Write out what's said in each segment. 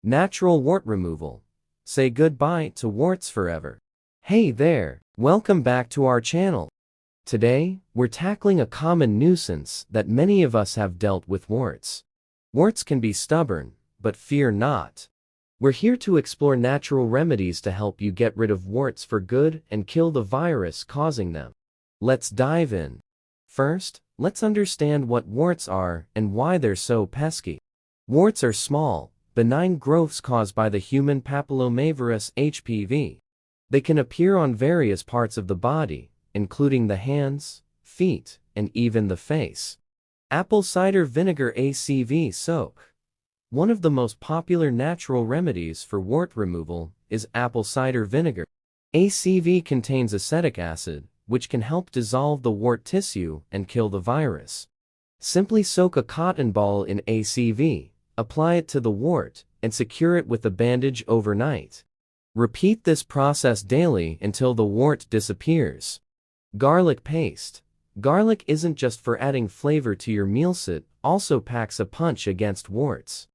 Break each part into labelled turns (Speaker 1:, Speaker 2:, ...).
Speaker 1: Natural wart removal. Say goodbye to warts forever. Hey there, welcome back to our channel. Today, we're tackling a common nuisance that many of us have dealt with: warts. Warts can be stubborn, but fear not. We're here to explore natural remedies to help you get rid of warts for good and kill the virus causing them. Let's dive in. First, let's understand what warts are and why they're so pesky. Warts are small, benign growths caused by the human papillomavirus HPV. They can appear on various parts of the body, including the hands, feet, and even the face. Apple cider vinegar ACV soak. One of the most popular natural remedies for wart removal is apple cider vinegar. ACV contains acetic acid, which can help dissolve the wart tissue and kill the virus. Simply soak a cotton ball in ACV, apply it to the wart, and secure it with a bandage overnight. Repeat this process daily until the wart disappears. Garlic paste. Garlic isn't just for adding flavor to your meals, it also packs a punch against warts.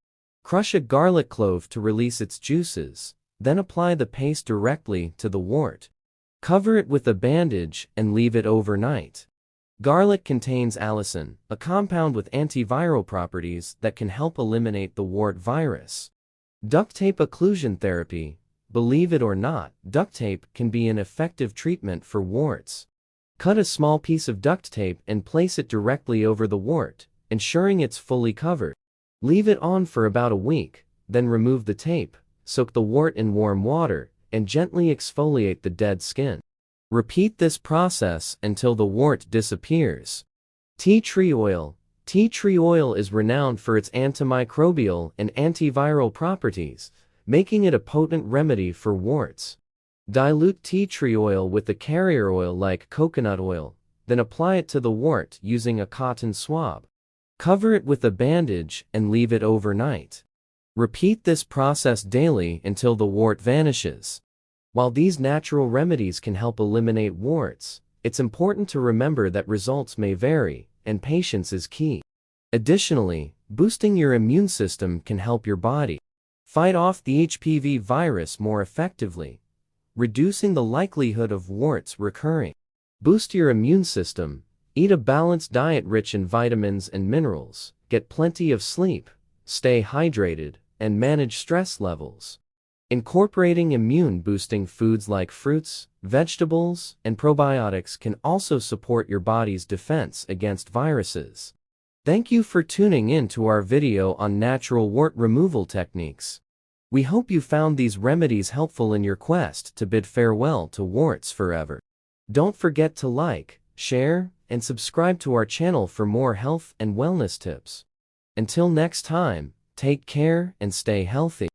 Speaker 1: Crush a garlic clove to release its juices, then apply the paste directly to the wart. Cover it with a bandage and leave it overnight. Garlic contains allicin, a compound with antiviral properties that can help eliminate the wart virus. Duct tape occlusion therapy. Believe it or not, duct tape can be an effective treatment for warts. Cut a small piece of duct tape and place it directly over the wart, ensuring it's fully covered. Leave it on for about a week, then remove the tape, soak the wart in warm water, and gently exfoliate the dead skin. Repeat this process until the wart disappears. Tea tree oil. Tea tree oil is renowned for its antimicrobial and antiviral properties, making it a potent remedy for warts. Dilute tea tree oil with a carrier oil like coconut oil, then apply it to the wart using a cotton swab. Cover it with a bandage and leave it overnight. Repeat this process daily until the wart vanishes. While these natural remedies can help eliminate warts, it's important to remember that results may vary, and patience is key. Additionally, boosting your immune system can help your body fight off the HPV virus more effectively, reducing the likelihood of warts recurring. Boost your immune system. Eat a balanced diet rich in vitamins and minerals, get plenty of sleep, stay hydrated, and manage stress levels. Incorporating immune-boosting foods like fruits, vegetables, and probiotics can also support your body's defense against viruses. Thank you for tuning in to our video on natural wart removal techniques. We hope you found these remedies helpful in your quest to bid farewell to warts forever. Don't forget to like, share, and subscribe to our channel for more health and wellness tips. Until next time, take care and stay healthy.